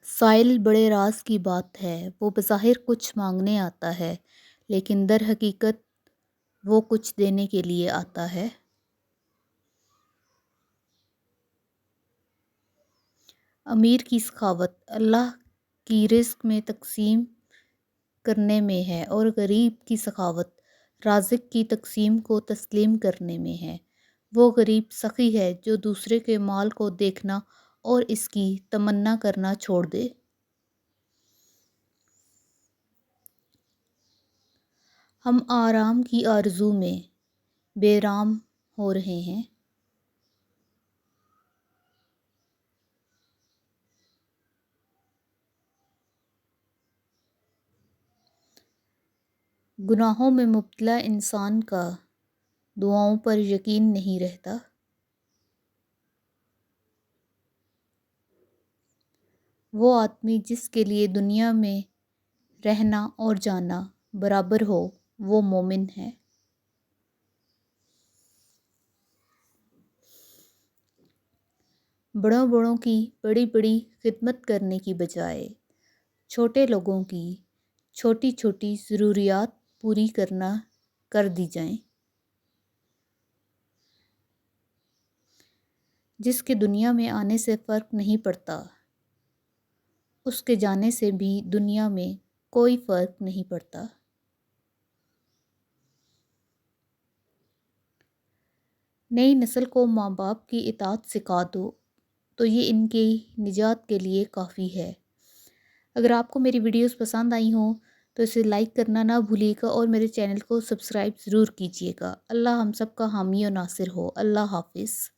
سائل بڑے راز کی بات ہے، وہ بظاہر کچھ مانگنے آتا ہے، لیکن در حقیقت وہ کچھ دینے کے لیے آتا ہے۔ امیر کی سخاوت اللہ کی رزق میں تقسیم کرنے میں ہے اور غریب کی سخاوت رازق کی تقسیم کو تسلیم کرنے میں ہے۔ وہ غریب سخی ہے جو دوسرے کے مال کو دیکھنا اور اس کی تمنا کرنا چھوڑ دے۔ ہم آرام کی آرزو میں بے رام ہو رہے ہیں۔ گناہوں میں مبتلا انسان کا دعاؤں پر یقین نہیں رہتا۔ وہ آدمی جس کے لیے دنیا میں رہنا اور جانا برابر ہو، وہ مومن ہے۔ بڑوں بڑوں کی بڑی بڑی خدمت کرنے کی بجائے چھوٹے لوگوں کی چھوٹی چھوٹی ضروریات پوری کر دی جائیں۔ جس کے دنیا میں آنے سے فرق نہیں پڑتا، اس کے جانے سے بھی دنیا میں کوئی فرق نہیں پڑتا۔ نئی نسل کو ماں باپ کی اطاعت سکھا دو تو یہ ان کی نجات کے لیے کافی ہے۔ اگر آپ کو میری ویڈیوز پسند آئی ہوں تو اسے لائک کرنا نہ بھولیے گا اور میرے چینل کو سبسکرائب ضرور کیجیے گا۔ اللہ ہم سب کا حامی و ناصر ہو۔ اللہ حافظ۔